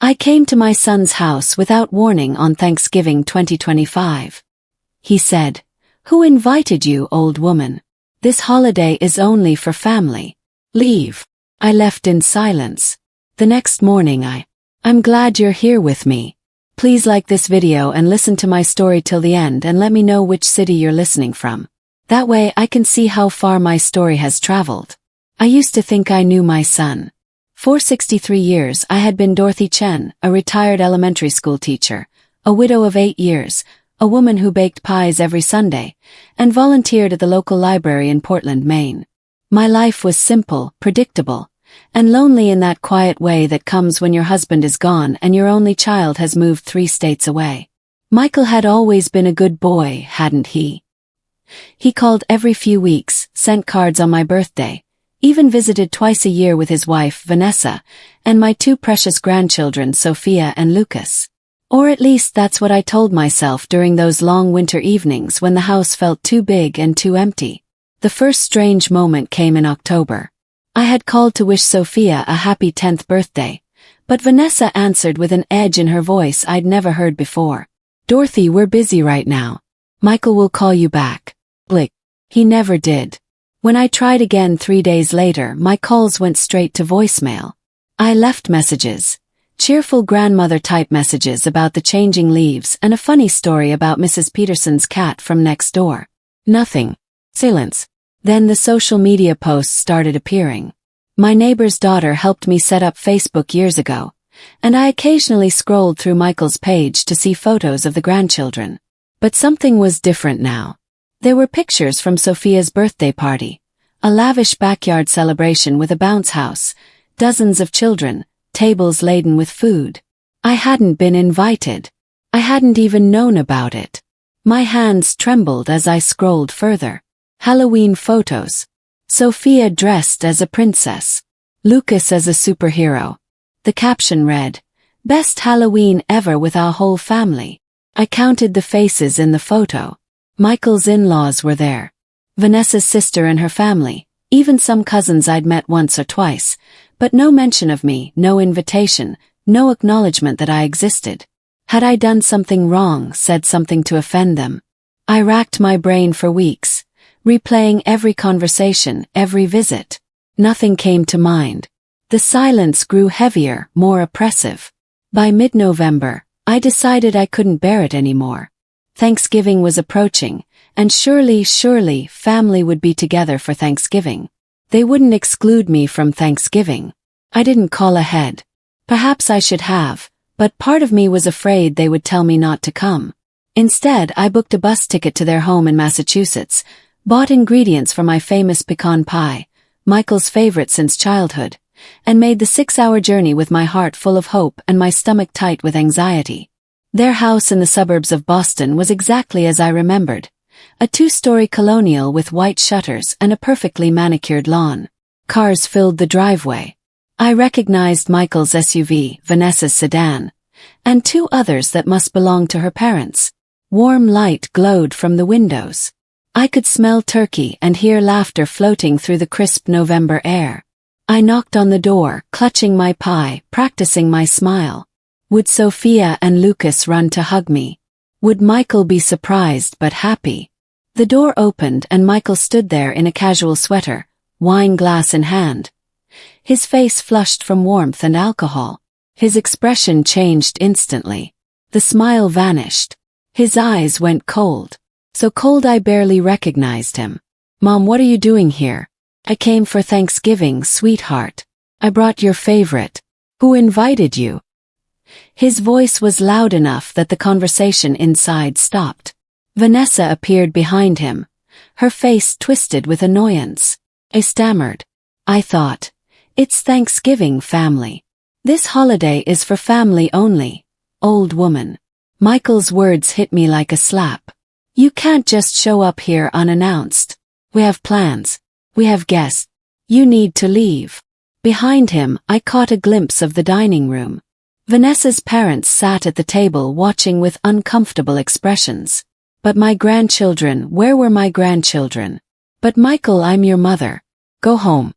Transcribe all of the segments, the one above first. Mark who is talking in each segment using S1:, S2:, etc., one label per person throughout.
S1: I came to my son's house without warning on Thanksgiving 2025. He said, "Who invited you, old woman? This holiday is only for family. Leave." I left in silence. The next morning I'm glad you're here with me. Please like this video and listen to my story till the end and let me know which city you're listening from. That way I can see how far my story has traveled. I used to think I knew my son. For 63 years I had been Dorothy Chen, a retired elementary school teacher, a widow of 8 years, a woman who baked pies every Sunday, and volunteered at the local library in Portland, Maine. My life was simple, predictable, and lonely in that quiet way that comes when your husband is gone and your only child has moved 3 states away. Michael had always been a good boy, hadn't he? He called every few weeks, sent cards on my birthday, even visited twice a year with his wife, Vanessa, and my 2 precious grandchildren, Sophia and Lucas. Or at least that's what I told myself during those long winter evenings when the house felt too big and too empty. The first strange moment came in October. I had called to wish Sophia a happy 10th birthday, but Vanessa answered with an edge in her voice I'd never heard before. "Dorothy, we're busy right now. Michael will call you back." Blick. He never did. When I tried again 3 days later, my calls went straight to voicemail. I left messages. Cheerful grandmother-type messages about the changing leaves and a funny story about Mrs. Peterson's cat from next door. Nothing. Silence. Then the social media posts started appearing. My neighbor's daughter helped me set up Facebook years ago, and I occasionally scrolled through Michael's page to see photos of the grandchildren. But something was different now. There were pictures from Sophia's birthday party, a lavish backyard celebration with a bounce house, dozens of children, tables laden with food. I hadn't been invited. I hadn't even known about it. My hands trembled as I scrolled further. Halloween photos. Sophia dressed as a princess. Lucas as a superhero. The caption read, "Best Halloween ever with our whole family." I counted the faces in the photo. Michael's in-laws were there. Vanessa's sister and her family, even some cousins I'd met once or twice, but no mention of me, no invitation, no acknowledgement that I existed. Had I done something wrong, said something to offend them? I racked my brain for weeks, replaying every conversation, every visit. Nothing came to mind. The silence grew heavier, more oppressive. By mid-November, I decided I couldn't bear it anymore. Thanksgiving was approaching, and surely, family would be together for Thanksgiving. They wouldn't exclude me from Thanksgiving. I didn't call ahead. Perhaps I should have, but part of me was afraid they would tell me not to come. Instead, I booked a bus ticket to their home in Massachusetts, bought ingredients for my famous pecan pie, Michael's favorite since childhood, and made the 6-hour journey with my heart full of hope and my stomach tight with anxiety. Their house in the suburbs of Boston was exactly as I remembered. A 2-story colonial with white shutters and a perfectly manicured lawn. Cars filled the driveway. I recognized Michael's SUV, Vanessa's sedan, and 2 others that must belong to her parents. Warm light glowed from the windows. I could smell turkey and hear laughter floating through the crisp November air. I knocked on the door, clutching my pie, practicing my smile. Would Sophia and Lucas run to hug me? Would Michael be surprised but happy? The door opened and Michael stood there in a casual sweater, wine glass in hand. His face flushed from warmth and alcohol. His expression changed instantly. The smile vanished. His eyes went cold. So cold I barely recognized him. "Mom, what are you doing here?" "I came for Thanksgiving, sweetheart. I brought your favorite." "Who invited you?" His voice was loud enough that the conversation inside stopped. Vanessa appeared behind him, her face twisted with annoyance. I stammered. I thought, "It's Thanksgiving, family. This holiday is for family only, old woman." Michael's words hit me like a slap. "You can't just show up here unannounced. We have plans. We have guests. You need to leave." Behind him, I caught a glimpse of the dining room. Vanessa's parents sat at the table watching with uncomfortable expressions. But my grandchildren, where were my grandchildren? "But Michael, I'm your mother. Go home."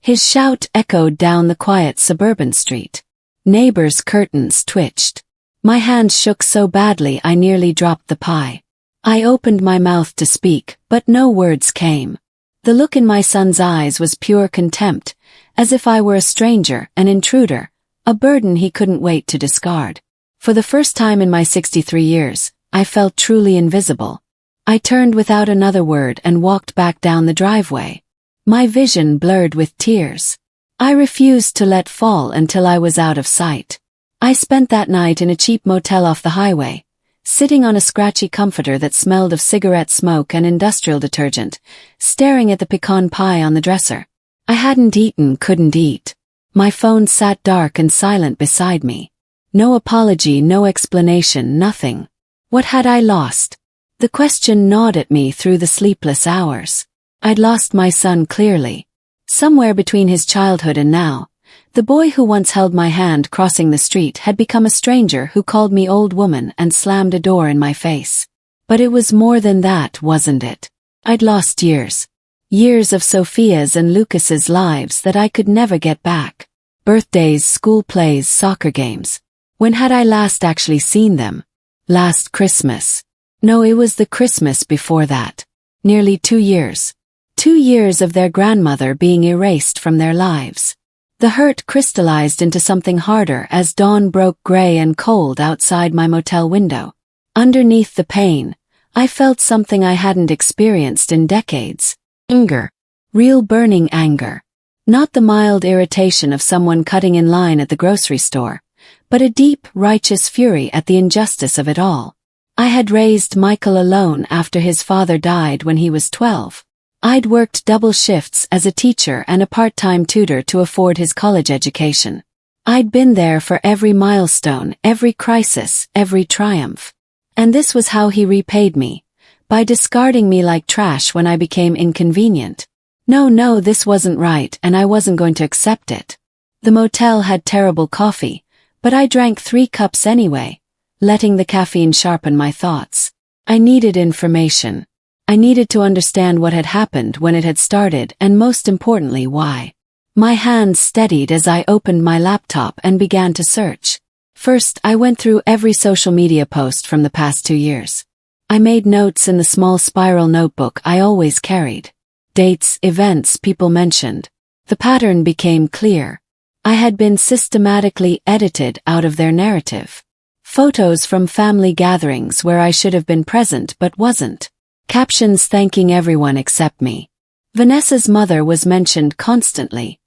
S1: His shout echoed down the quiet suburban street. Neighbors' curtains twitched. My hands shook so badly I nearly dropped the pie. I opened my mouth to speak, but no words came. The look in my son's eyes was pure contempt, as if I were a stranger, an intruder, a burden he couldn't wait to discard. For the first time in my 63 years, I felt truly invisible. I turned without another word and walked back down the driveway. My vision blurred with tears. I refused to let fall until I was out of sight. I spent that night in a cheap motel off the highway, sitting on a scratchy comforter that smelled of cigarette smoke and industrial detergent, staring at the pecan pie on the dresser. I hadn't eaten, couldn't eat. My phone sat dark and silent beside me. No apology, no explanation, nothing. What had I lost? The question gnawed at me through the sleepless hours. I'd lost my son clearly. Somewhere between his childhood and now, the boy who once held my hand crossing the street had become a stranger who called me old woman and slammed a door in my face. But it was more than that, wasn't it? I'd lost years. Years of Sophia's and Lucas's lives that I could never get back. Birthdays, school plays, soccer games. When had I last actually seen them? Last Christmas. No, it was the Christmas before that. Nearly 2 years. 2 years of their grandmother being erased from their lives. The hurt crystallized into something harder as dawn broke gray and cold outside my motel window. Underneath the pain, I felt something I hadn't experienced in decades. Anger. Real burning anger. Not the mild irritation of someone cutting in line at the grocery store, but a deep, righteous fury at the injustice of it all. I had raised Michael alone after his father died when he was 12. I'd worked double shifts as a teacher and a part-time tutor to afford his college education. I'd been there for every milestone, every crisis, every triumph. And this was how he repaid me, by discarding me like trash when I became inconvenient. No, this wasn't right and I wasn't going to accept it. The motel had terrible coffee, but I drank 3 cups anyway, letting the caffeine sharpen my thoughts. I needed information. I needed to understand what had happened when it had started and most importantly why. My hands steadied as I opened my laptop and began to search. First, I went through every social media post from the past 2 years. I made notes in the small spiral notebook I always carried. Dates, events people mentioned. The pattern became clear. I had been systematically edited out of their narrative. Photos from family gatherings where I should have been present but wasn't. Captions thanking everyone except me. Vanessa's mother was mentioned constantly,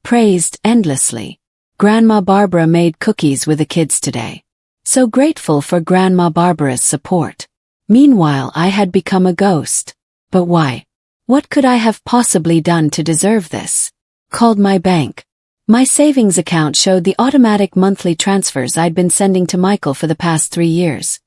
S1: praised endlessly. Grandma Barbara made cookies with the kids today. So grateful for Grandma Barbara's support. Meanwhile, I had become a ghost. But why? What could I have possibly done to deserve this? Called my bank. My savings account showed the automatic monthly transfers I'd been sending to Michael for the past 3 years.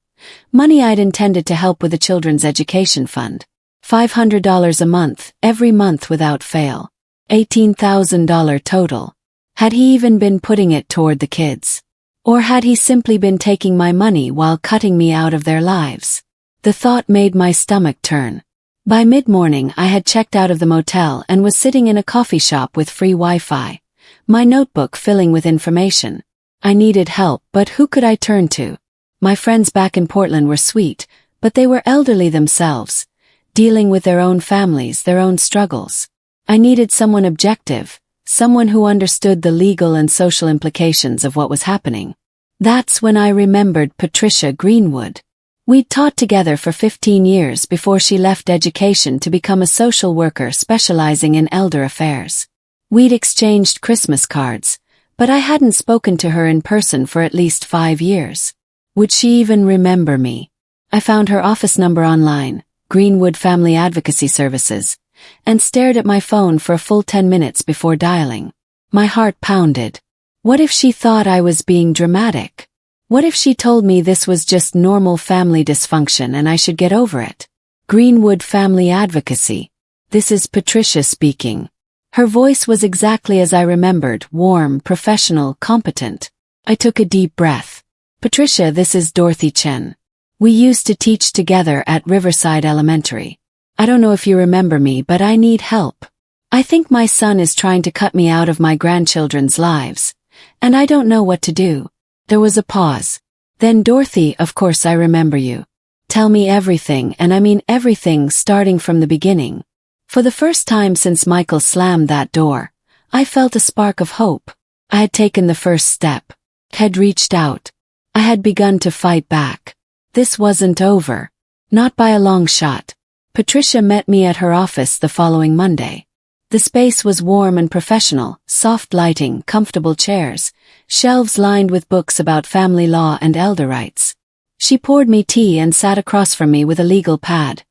S1: Money I'd intended to help with the children's education fund. $500 a month, every month without fail. $18,000 total. Had he even been putting it toward the kids? Or had he simply been taking my money while cutting me out of their lives? The thought made my stomach turn. By mid-morning I had checked out of the motel and was sitting in a coffee shop with free Wi-Fi, my notebook filling with information. I needed help, but who could I turn to? My friends back in Portland were sweet, but they were elderly themselves, dealing with their own families, their own struggles. I needed someone objective, someone who understood the legal and social implications of what was happening. That's when I remembered Patricia Greenwood. We'd taught together for 15 years before she left education to become a social worker specializing in elder affairs. We'd exchanged Christmas cards, but I hadn't spoken to her in person for at least 5 years. Would she even remember me? I found her office number online, Greenwood Family Advocacy Services, and stared at my phone for a full 10 minutes before dialing. My heart pounded. What if she thought I was being dramatic? What if she told me this was just normal family dysfunction and I should get over it? Greenwood Family Advocacy. This is Patricia speaking. Her voice was exactly as I remembered, warm, professional, competent. I took a deep breath. Patricia, this is Dorothy Chen. We used to teach together at Riverside Elementary. I don't know if you remember me, but I need help. I think my son is trying to cut me out of my grandchildren's lives, and I don't know what to do. There was a pause. Then Dorothy, of course I remember you. Tell me everything, and I mean everything, starting from the beginning. For the first time since Michael slammed that door, I felt a spark of hope. I had taken the first step. Had reached out. I had begun to fight back. This wasn't over. Not by a long shot. Patricia met me at her office the following Monday. The space was warm and professional, soft lighting, comfortable chairs, shelves lined with books about family law and elder rights. She poured me tea and sat across from me with a legal pad,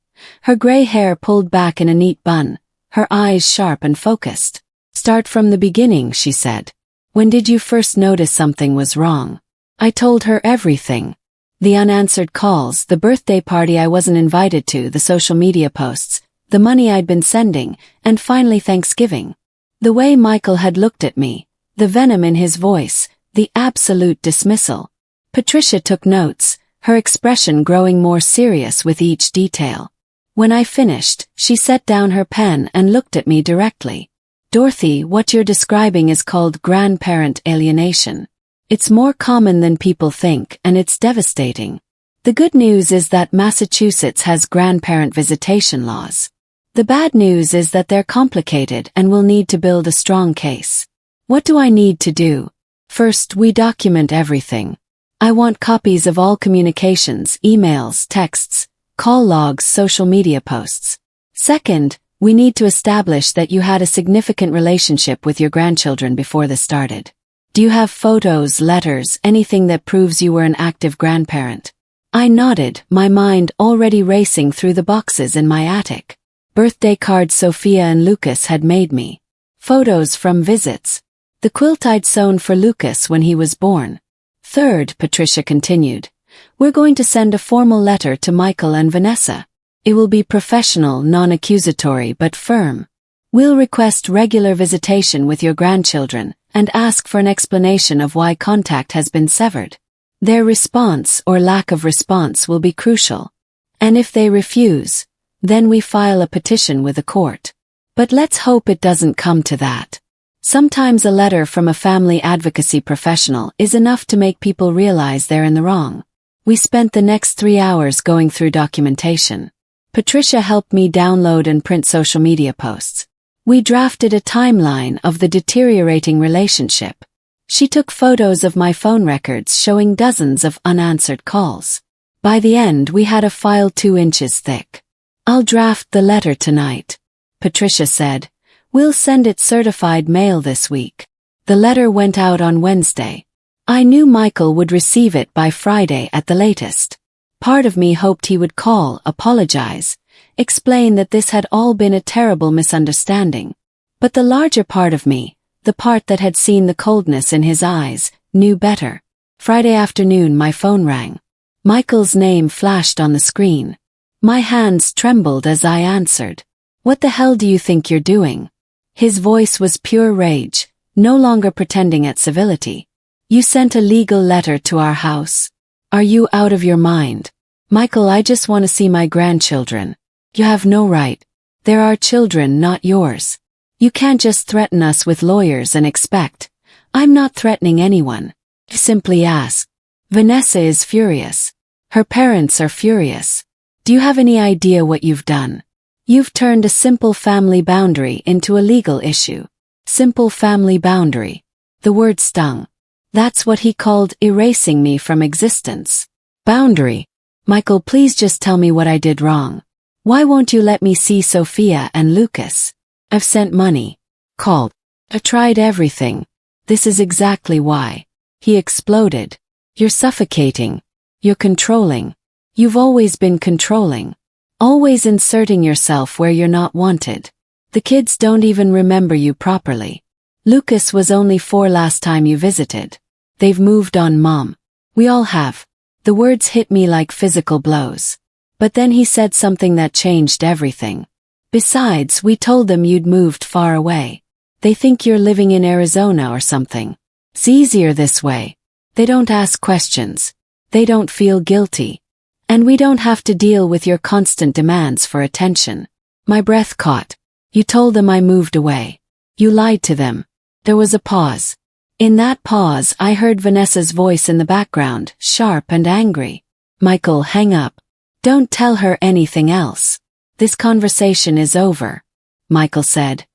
S1: her gray hair pulled back in a neat bun, her eyes sharp and focused. Start from the beginning, she said. When did you first notice something was wrong? I told her everything. The unanswered calls, the birthday party I wasn't invited to, the social media posts, the money I'd been sending, and finally Thanksgiving. The way Michael had looked at me, the venom in his voice, the absolute dismissal. Patricia took notes, her expression growing more serious with each detail. When I finished, she set down her pen and looked at me directly. Dorothy, what you're describing is called grandparent alienation. It's more common than people think, and it's devastating. The good news is that Massachusetts has grandparent visitation laws. The bad news is that they're complicated and will need to build a strong case. What do I need to do? First, we document everything. I want copies of all communications, emails, texts, call logs, social media posts. Second, we need to establish that you had a significant relationship with your grandchildren before this started. Do you have photos, letters, anything that proves you were an active grandparent? I nodded, my mind already racing through the boxes in my attic. Birthday cards Sophia and Lucas had made me. Photos from visits. The quilt I'd sewn for Lucas when he was born. Third, Patricia continued, we're going to send a formal letter to Michael and Vanessa. It will be professional, non-accusatory but firm. We'll request regular visitation with your grandchildren and ask for an explanation of why contact has been severed. Their response or lack of response will be crucial. And if they refuse, then we file a petition with the court. But let's hope it doesn't come to that. Sometimes a letter from a family advocacy professional is enough to make people realize they're in the wrong. We spent the next 3 hours going through documentation. Patricia helped me download and print social media posts. We drafted a timeline of the deteriorating relationship. She took photos of my phone records showing dozens of unanswered calls. By the end, we had a file 2 inches thick. I'll draft the letter tonight, Patricia said. We'll send it certified mail this week. The letter went out on Wednesday. I knew Michael would receive it by Friday at the latest. Part of me hoped he would call, apologize, explain that this had all been a terrible misunderstanding. But the larger part of me, the part that had seen the coldness in his eyes, knew better. Friday afternoon my phone rang. Michael's name flashed on the screen. My hands trembled as I answered. What the hell do you think you're doing? His voice was pure rage, no longer pretending at civility. You sent a legal letter to our house. Are you out of your mind? Michael, I just want to see my grandchildren. You have no right. They're our children, not yours. You can't just threaten us with lawyers and expect. I'm not threatening anyone. Simply ask. Vanessa is furious. Her parents are furious. Do you have any idea what you've done? You've turned a simple family boundary into a legal issue. Simple family boundary. The word stung. That's what he called erasing me from existence. Boundary. Michael, please just tell me what I did wrong. Why won't you let me see Sophia and Lucas? I've sent money. Called. I tried everything. This is exactly why. He exploded. You're suffocating. You're controlling. You've always been controlling. Always inserting yourself where you're not wanted. The kids don't even remember you properly. Lucas was only 4 last time you visited. They've moved on, Mom. We all have. The words hit me like physical blows. But then he said something that changed everything. Besides, we told them you'd moved far away. They think you're living in Arizona or something. It's easier this way. They don't ask questions. They don't feel guilty. And we don't have to deal with your constant demands for attention. My breath caught. You told them I moved away. You lied to them. There was a pause. In that pause, I heard Vanessa's voice in the background, sharp and angry. Michael, hang up. Don't tell her anything else. This conversation is over. Michael said.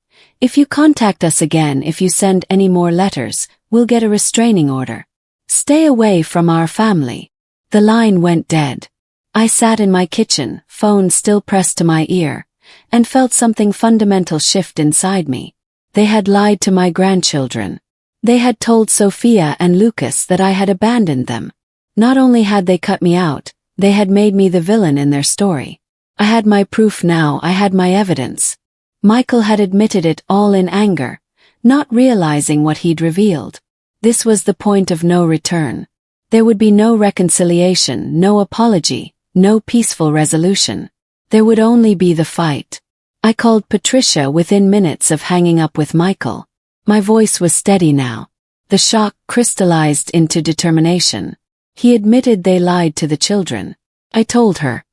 S1: If you contact us again, if you send any more letters, we'll get a restraining order. Stay away from our family. The line went dead. I sat in my kitchen, phone still pressed to my ear, and felt something fundamental shift inside me. They had lied to my grandchildren. They had told Sophia and Lucas that I had abandoned them. Not only had they cut me out, they had made me the villain in their story. I had my proof now, I had my evidence. Michael had admitted it all in anger, not realizing what he'd revealed. This was the point of no return. There would be no reconciliation, no apology, no peaceful resolution. There would only be the fight. I called Patricia within minutes of hanging up with Michael. My voice was steady now. The shock crystallized into determination. He admitted they lied to the children. I told her.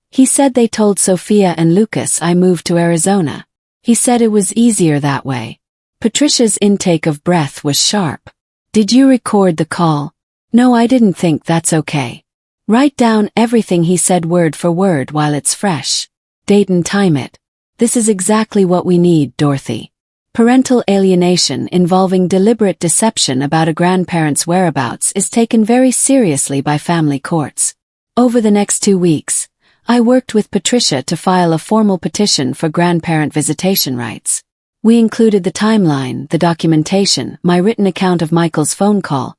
S1: He said they told Sophia and Lucas I moved to Arizona. He said it was easier that way. Patricia's intake of breath was sharp. Did you record the call? No, I didn't think that's okay. Write down everything he said word for word while it's fresh. Date and time it. This is exactly what we need, Dorothy. Parental alienation involving deliberate deception about a grandparent's whereabouts is taken very seriously by family courts. Over the next 2 weeks, I worked with Patricia to file a formal petition for grandparent visitation rights. We included the timeline, the documentation, my written account of Michael's phone call,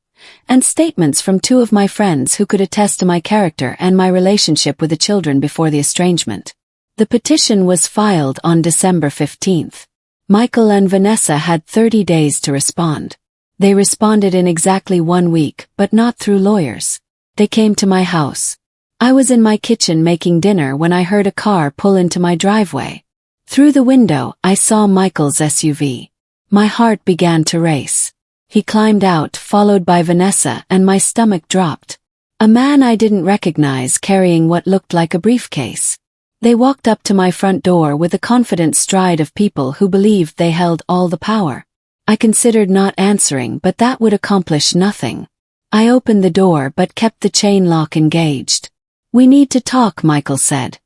S1: and statements from 2 of my friends who could attest to my character and my relationship with the children before the estrangement. The petition was filed on December 15th. Michael and Vanessa had 30 days to respond. They responded in exactly 1 week, but not through lawyers. They came to my house. I was in my kitchen making dinner when I heard a car pull into my driveway. Through the window, I saw Michael's SUV. My heart began to race. He climbed out, followed by Vanessa, and my stomach dropped. A man I didn't recognize carrying what looked like a briefcase. They walked up to my front door with the confident stride of people who believed they held all the power. I considered not answering, but that would accomplish nothing. I opened the door but kept the chain lock engaged. We need to talk, Michael said.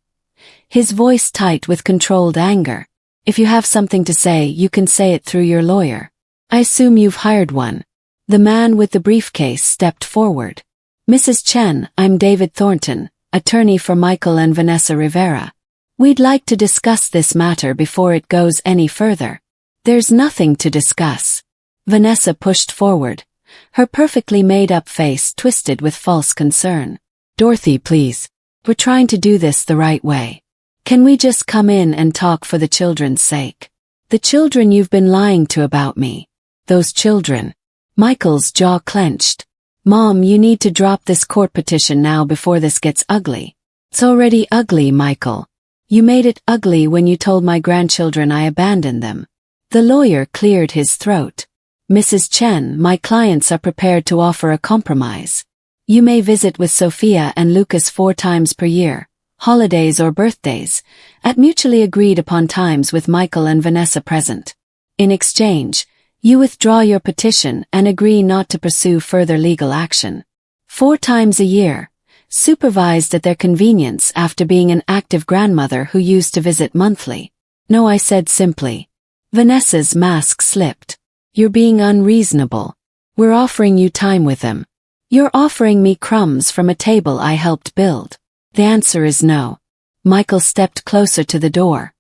S1: His voice tight with controlled anger. If you have something to say, you can say it through your lawyer. I assume you've hired one. The man with the briefcase stepped forward. Mrs. Chen, I'm David Thornton, attorney for Michael and Vanessa Rivera. We'd like to discuss this matter before it goes any further. There's nothing to discuss. Vanessa pushed forward, her perfectly made-up face twisted with false concern. Dorothy, please. We're trying to do this the right way. Can we just come in and talk for the children's sake? The children you've been lying to about me. Those children. Michael's jaw clenched. Mom, you need to drop this court petition now before this gets ugly. It's already ugly, Michael. You made it ugly when you told my grandchildren I abandoned them. The lawyer cleared his throat. Mrs. Chen, my clients are prepared to offer a compromise. You may visit with Sophia and Lucas 4 times per year, holidays or birthdays, at mutually agreed upon times with Michael and Vanessa present. In exchange, you withdraw your petition and agree not to pursue further legal action. 4 times a year, supervised at their convenience after being an active grandmother who used to visit monthly. No, I said simply. Vanessa's mask slipped. You're being unreasonable. We're offering you time with them. You're offering me crumbs from a table I helped build. The answer is no. Michael stepped closer to the door,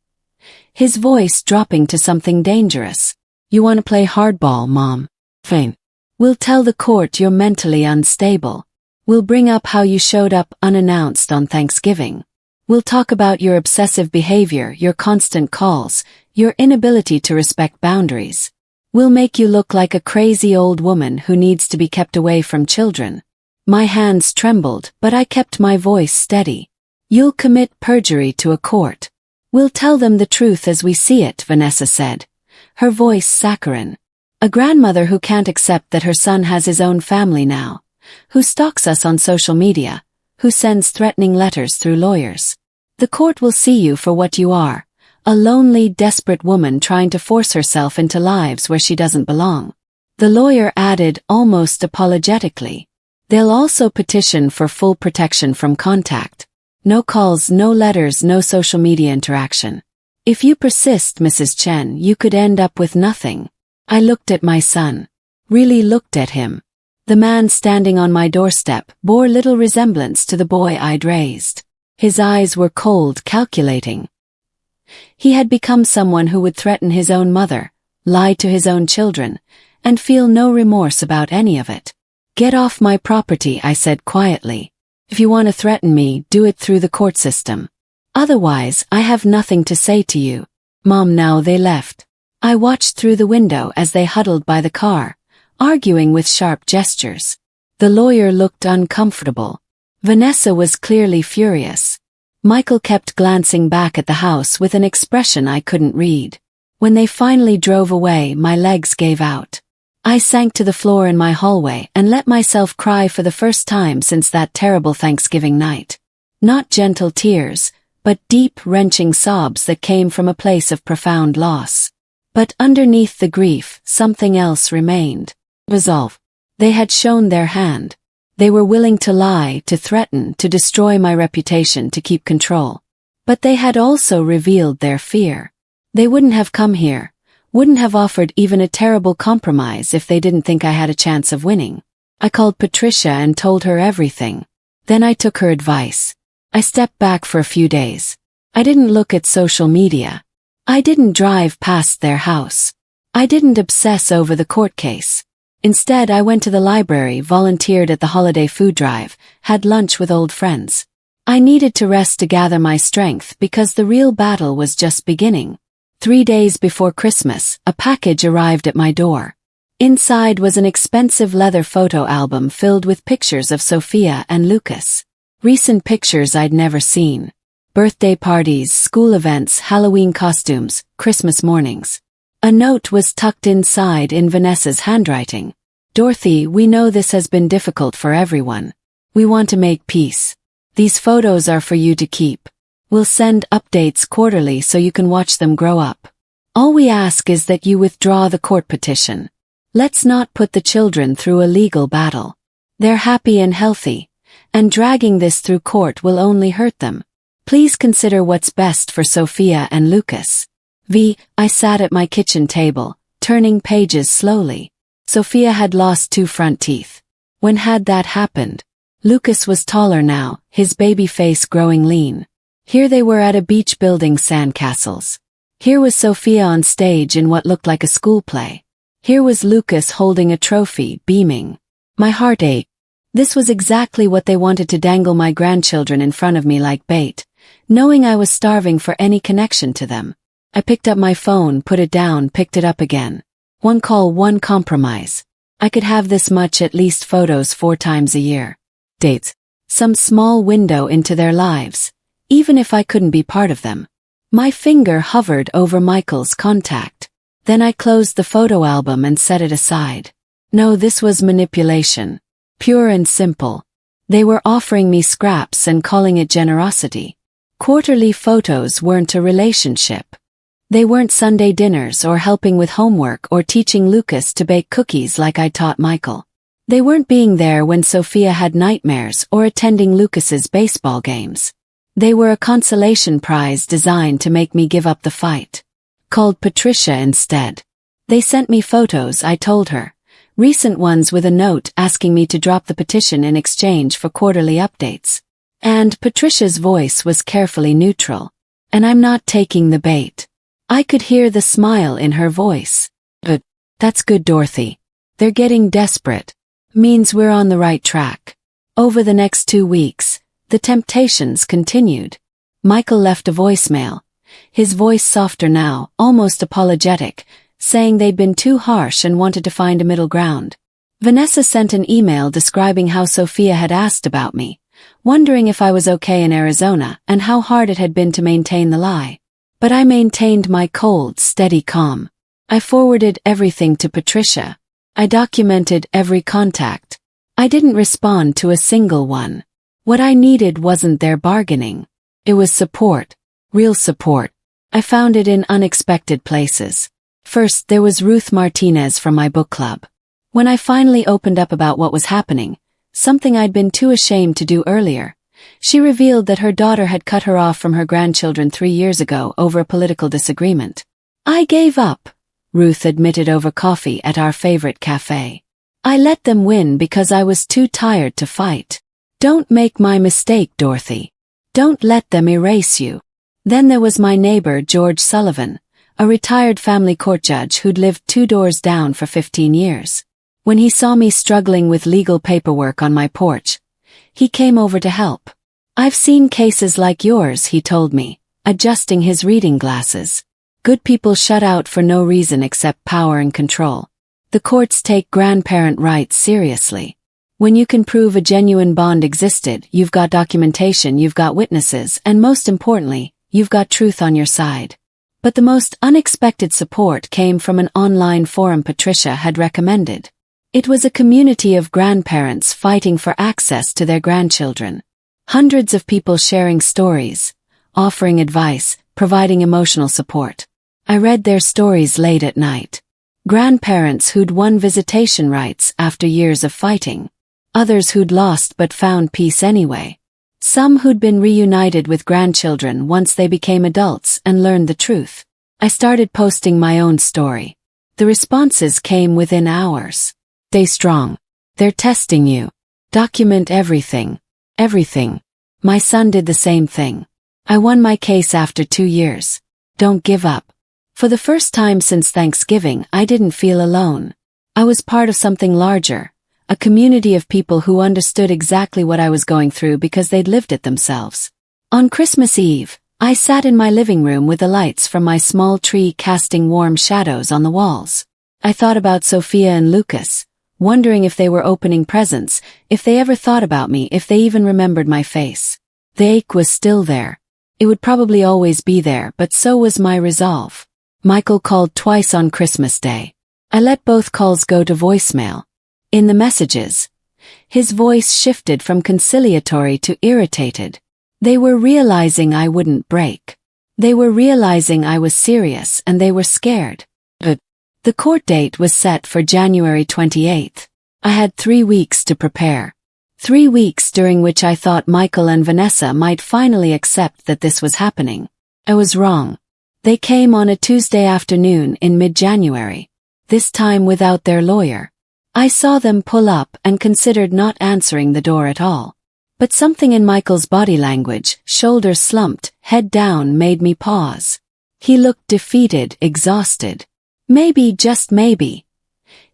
S1: his voice dropping to something dangerous. You want to play hardball, Mom? Fine. We'll tell the court you're mentally unstable. We'll bring up how you showed up unannounced on Thanksgiving. We'll talk about your obsessive behavior, your constant calls, your inability to respect boundaries. We'll make you look like a crazy old woman who needs to be kept away from children. My hands trembled, but I kept my voice steady. You'll commit perjury to a court. We'll tell them the truth as we see it, Vanessa said, her voice saccharine. A grandmother who can't accept that her son has his own family now, who stalks us on social media, who sends threatening letters through lawyers. The court will see you for what you are, a lonely, desperate woman trying to force herself into lives where she doesn't belong. The lawyer added almost apologetically. They'll also petition for full protection from contact. No calls, no letters, no social media interaction. If you persist, Mrs. Chen, you could end up with nothing. I looked at my son. Really looked at him. The man standing on my doorstep bore little resemblance to the boy I'd raised. His eyes were cold, calculating. He had become someone who would threaten his own mother, lie to his own children, and feel no remorse about any of it. Get off my property, I said quietly. If you want to threaten me, do it through the court system. Otherwise, I have nothing to say to you. Mom, now they left. I watched through the window as they huddled by the car, arguing with sharp gestures. The lawyer looked uncomfortable. Vanessa was clearly furious. Michael kept glancing back at the house with an expression I couldn't read. When they finally drove away, my legs gave out. I sank to the floor in my hallway and let myself cry for the first time since that terrible Thanksgiving night. Not gentle tears, but deep, wrenching sobs that came from a place of profound loss. But underneath the grief, something else remained. Resolve. They had shown their hand. They were willing to lie, to threaten, to destroy my reputation, to keep control. But they had also revealed their fear. They wouldn't have come here, wouldn't have offered even a terrible compromise if they didn't think I had a chance of winning. I called Patricia and told her everything. Then I took her advice. I stepped back for a few days. I didn't look at social media. I didn't drive past their house. I didn't obsess over the court case. Instead, I went to the library, volunteered at the holiday food drive, had lunch with old friends. I needed to rest to gather my strength because the real battle was just beginning. 3 days before Christmas, a package arrived at my door. Inside was an expensive leather photo album filled with pictures of Sophia and Lucas. Recent pictures I'd never seen. Birthday parties, school events, Halloween costumes, Christmas mornings. A note was tucked inside in Vanessa's handwriting. Dorothy, we know this has been difficult for everyone. We want to make peace. These photos are for you to keep. We'll send updates quarterly so you can watch them grow up. All we ask is that you withdraw the court petition. Let's not put the children through a legal battle. They're happy and healthy, and dragging this through court will only hurt them. Please consider what's best for Sophia and Lucas. I sat at my kitchen table, turning pages slowly. Sophia had lost 2 front teeth. When had that happened? Lucas was taller now, his baby face growing lean. Here they were at a beach building sandcastles. Here was Sophia on stage in what looked like a school play. Here was Lucas holding a trophy, beaming. My heart ached. This was exactly what they wanted to dangle my grandchildren in front of me like bait, knowing I was starving for any connection to them. I picked up my phone, put it down, picked it up again. 1 call, 1 compromise. I could have this much, at least photos 4 times a year. Dates. Some small window into their lives, even if I couldn't be part of them. My finger hovered over Michael's contact. Then I closed the photo album and set it aside. No, this was manipulation. Pure and simple. They were offering me scraps and calling it generosity. Quarterly photos weren't a relationship. They weren't Sunday dinners or helping with homework or teaching Lucas to bake cookies like I taught Michael. They weren't being there when Sophia had nightmares or attending Lucas's baseball games. They were a consolation prize designed to make me give up the fight. Called Patricia instead. They sent me photos, I told her. Recent ones with a note asking me to drop the petition in exchange for quarterly updates. And Patricia's voice was carefully neutral. And I'm not taking the bait. I could hear the smile in her voice. But that's good, Dorothy. They're getting desperate. Means we're on the right track. Over the next 2 weeks, the temptations continued. Michael left a voicemail. His voice softer now, almost apologetic, saying they'd been too harsh and wanted to find a middle ground. Vanessa sent an email describing how Sophia had asked about me, wondering if I was okay in Arizona and how hard it had been to maintain the lie. But I maintained my cold, steady calm. I forwarded everything to Patricia. I documented every contact. I didn't respond to a single one. What I needed wasn't their bargaining. It was support. Real support. I found it in unexpected places. First, there was Ruth Martinez from my book club. When I finally opened up about what was happening, something I'd been too ashamed to do earlier, she revealed that her daughter had cut her off from her grandchildren 3 years ago over a political disagreement. I gave up, Ruth admitted over coffee at our favorite cafe. I let them win because I was too tired to fight. Don't make my mistake, Dorothy. Don't let them erase you. Then there was my neighbor, George Sullivan, a retired family court judge who'd lived 2 doors down for 15 years. When he saw me struggling with legal paperwork on my porch, he came over to help. I've seen cases like yours, he told me, adjusting his reading glasses. Good people shut out for no reason except power and control. The courts take grandparent rights seriously. When you can prove a genuine bond existed, you've got documentation, you've got witnesses, and most importantly, you've got truth on your side. But the most unexpected support came from an online forum Patricia had recommended. It was a community of grandparents fighting for access to their grandchildren. Hundreds of people sharing stories, offering advice, providing emotional support. I read their stories late at night. Grandparents who'd won visitation rights after years of fighting. Others who'd lost but found peace anyway. Some who'd been reunited with grandchildren once they became adults and learned the truth. I started posting my own story. The responses came within hours. Stay strong. They're testing you. Document everything. Everything. My son did the same thing. I won my case after 2 years. Don't give up. For the first time since Thanksgiving, I didn't feel alone. I was part of something larger, a community of people who understood exactly what I was going through because they'd lived it themselves. On Christmas Eve, I sat in my living room with the lights from my small tree casting warm shadows on the walls. I thought about Sophia and Lucas, wondering if they were opening presents, if they ever thought about me, if they even remembered my face. The ache was still there. It would probably always be there, but so was my resolve. Michael called twice on Christmas Day. I let both calls go to voicemail. In the messages, his voice shifted from conciliatory to irritated. They were realizing I wouldn't break. They were realizing I was serious and they were scared. The court date was set for January 28th. I had 3 weeks to prepare. 3 weeks during which I thought Michael and Vanessa might finally accept that this was happening. I was wrong. They came on a Tuesday afternoon in mid-January, this time without their lawyer. I saw them pull up and considered not answering the door at all. But something in Michael's body language, shoulders slumped, head down, made me pause. He looked defeated, exhausted. Maybe, just maybe,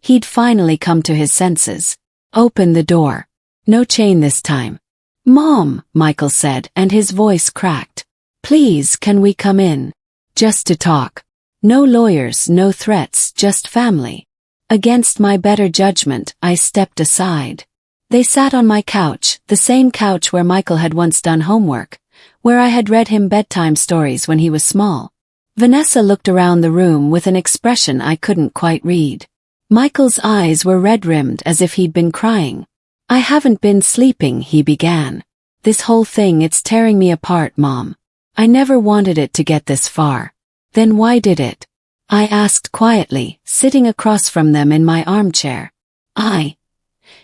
S1: he'd finally come to his senses. Open the door. No chain this time. Mom, Michael said, and his voice cracked. Please, can we come in? Just to talk. No lawyers, no threats, just family. Against my better judgment, I stepped aside. They sat on my couch, the same couch where Michael had once done homework, where I had read him bedtime stories when he was small. Vanessa looked around the room with an expression I couldn't quite read. Michael's eyes were red-rimmed as if he'd been crying. I haven't been sleeping, he began. This whole thing, it's tearing me apart, Mom. I never wanted it to get this far. Then why did it? I asked quietly, sitting across from them in my armchair.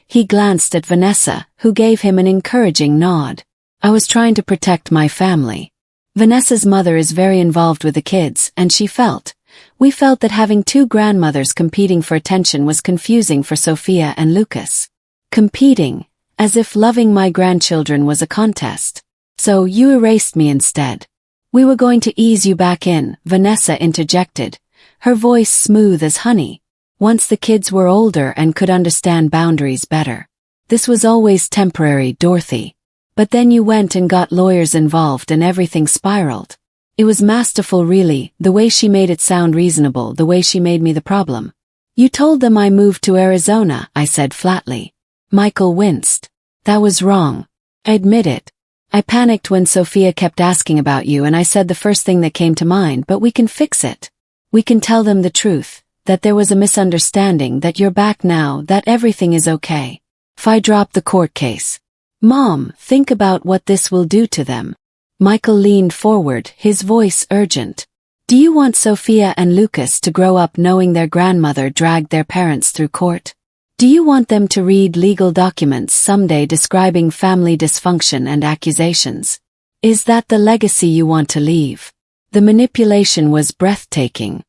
S1: He glanced at Vanessa, who gave him an encouraging nod. I was trying to protect my family. Vanessa's mother is very involved with the kids, and we felt that having 2 grandmothers competing for attention was confusing for Sophia and Lucas. Competing, as if loving my grandchildren was a contest. So you erased me instead. We were going to ease you back in, Vanessa interjected, her voice smooth as honey. Once the kids were older and could understand boundaries better. This was always temporary, Dorothy. But then you went and got lawyers involved and everything spiraled. It was masterful, really, the way she made it sound reasonable, the way she made me the problem. You told them I moved to Arizona, I said flatly. Michael winced. That was wrong. I admit it. I panicked when Sophia kept asking about you and I said the first thing that came to mind, but we can fix it. We can tell them the truth, that there was a misunderstanding, that you're back now, that everything is okay. If I drop the court case. Mom, think about what this will do to them. Michael leaned forward, his voice urgent. Do you want Sophia and Lucas to grow up knowing their grandmother dragged their parents through court? Do you want them to read legal documents someday describing family dysfunction and accusations? Is that the legacy you want to leave? The manipulation was breathtaking.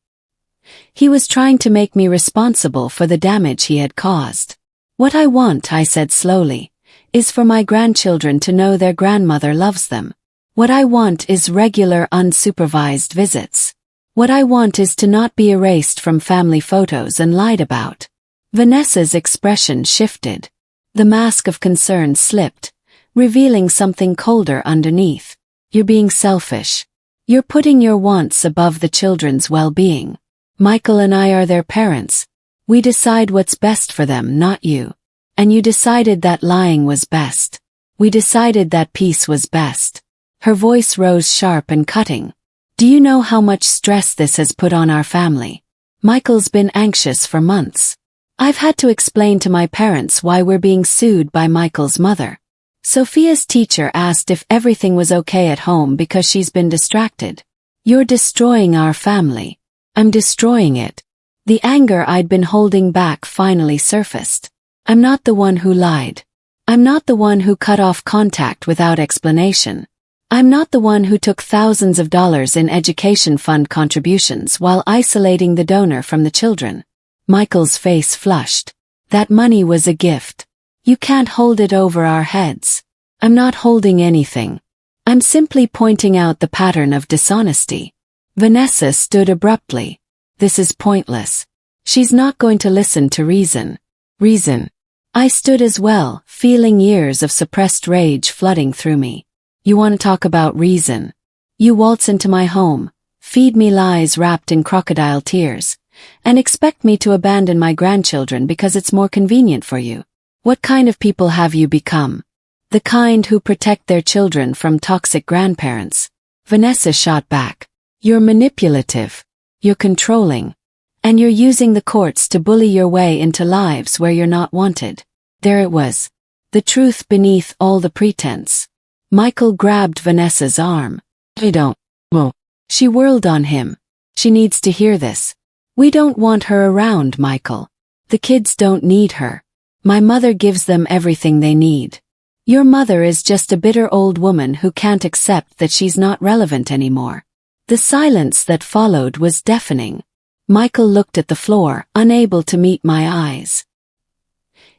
S1: He was trying to make me responsible for the damage he had caused. What I want, I said slowly, is for my grandchildren to know their grandmother loves them. What I want is regular unsupervised visits. What I want is to not be erased from family photos and lied about. Vanessa's expression shifted. The mask of concern slipped, revealing something colder underneath. You're being selfish. You're putting your wants above the children's well-being. Michael and I are their parents. We decide what's best for them, not you. And you decided that lying was best. We decided that peace was best. Her voice rose sharp and cutting. Do you know how much stress this has put on our family? Michael's been anxious for months. I've had to explain to my parents why we're being sued by Michael's mother. Sophia's teacher asked if everything was okay at home because she's been distracted. You're destroying our family. I'm destroying it. The anger I'd been holding back finally surfaced. I'm not the one who lied. I'm not the one who cut off contact without explanation. I'm not the one who took thousands of dollars in education fund contributions while isolating the donor from the children. Michael's face flushed. That money was a gift. You can't hold it over our heads. I'm not holding anything. I'm simply pointing out the pattern of dishonesty. Vanessa stood abruptly. This is pointless. She's not going to listen to reason. Reason. I stood as well, feeling years of suppressed rage flooding through me. You want to talk about reason? You waltz into my home, feed me lies wrapped in crocodile tears, and expect me to abandon my grandchildren because it's more convenient for you. What kind of people have you become? The kind who protect their children from toxic grandparents. Vanessa shot back. You're manipulative. You're controlling. And you're using the courts to bully your way into lives where you're not wanted. There it was. The truth beneath all the pretense. Michael grabbed Vanessa's arm. I don't. Well. She whirled on him. She needs to hear this. We don't want her around, Michael. The kids don't need her. My mother gives them everything they need. Your mother is just a bitter old woman who can't accept that she's not relevant anymore. The silence that followed was deafening. Michael looked at the floor, unable to meet my eyes.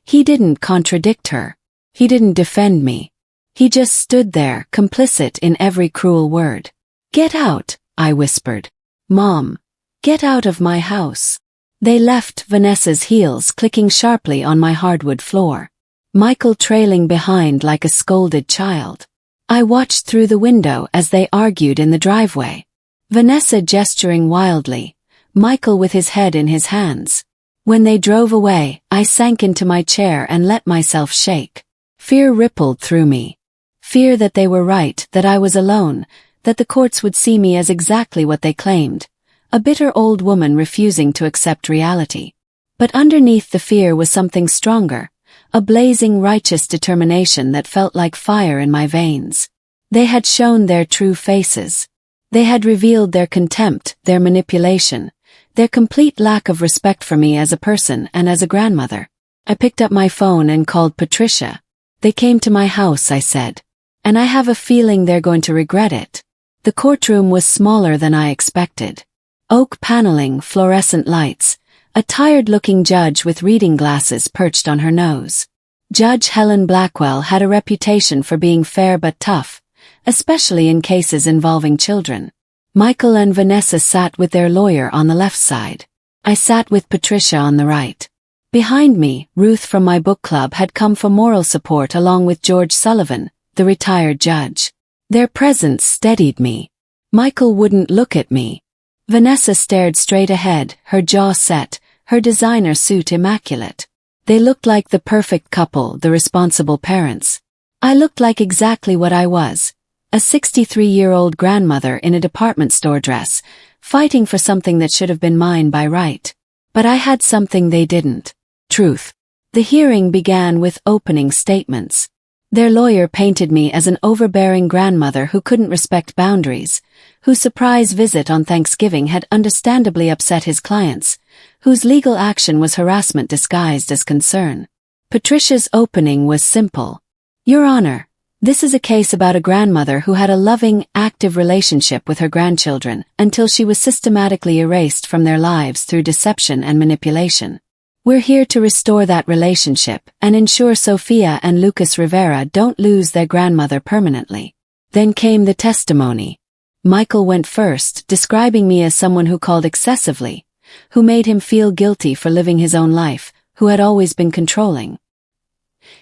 S1: He didn't contradict her. He didn't defend me. He just stood there, complicit in every cruel word. Get out, I whispered. Mom, get out of my house. They left, Vanessa's heels clicking sharply on my hardwood floor. Michael trailing behind like a scolded child. I watched through the window as they argued in the driveway. Vanessa gesturing wildly, Michael with his head in his hands. When they drove away, I sank into my chair and let myself shake. Fear rippled through me. Fear that they were right, that I was alone, that the courts would see me as exactly what they claimed. A bitter old woman refusing to accept reality. But underneath the fear was something stronger, a blazing righteous determination that felt like fire in my veins. They had shown their true faces. They had revealed their contempt, their manipulation, their complete lack of respect for me as a person and as a grandmother. I picked up my phone and called Patricia. They came to my house, I said. And I have a feeling they're going to regret it. The courtroom was smaller than I expected. Oak paneling, fluorescent lights, a tired-looking judge with reading glasses perched on her nose. Judge Helen Blackwell had a reputation for being fair but tough, especially in cases involving children. Michael and Vanessa sat with their lawyer on the left side. I sat with Patricia on the right. Behind me, Ruth from my book club had come for moral support along with George Sullivan, the retired judge. Their presence steadied me. Michael wouldn't look at me. Vanessa stared straight ahead, her jaw set, her designer suit immaculate. They looked like the perfect couple, the responsible parents. I looked like exactly what I was. A 63-year-old grandmother in a department store dress, fighting for something that should have been mine by right. But I had something they didn't. Truth. The hearing began with opening statements. Their lawyer painted me as an overbearing grandmother who couldn't respect boundaries, whose surprise visit on Thanksgiving had understandably upset his clients, whose legal action was harassment disguised as concern. Patricia's opening was simple. Your Honor, this is a case about a grandmother who had a loving, active relationship with her grandchildren until she was systematically erased from their lives through deception and manipulation. We're here to restore that relationship and ensure Sofia and Lucas Rivera don't lose their grandmother permanently. Then came the testimony. Michael went first, describing me as someone who called excessively, who made him feel guilty for living his own life, who had always been controlling.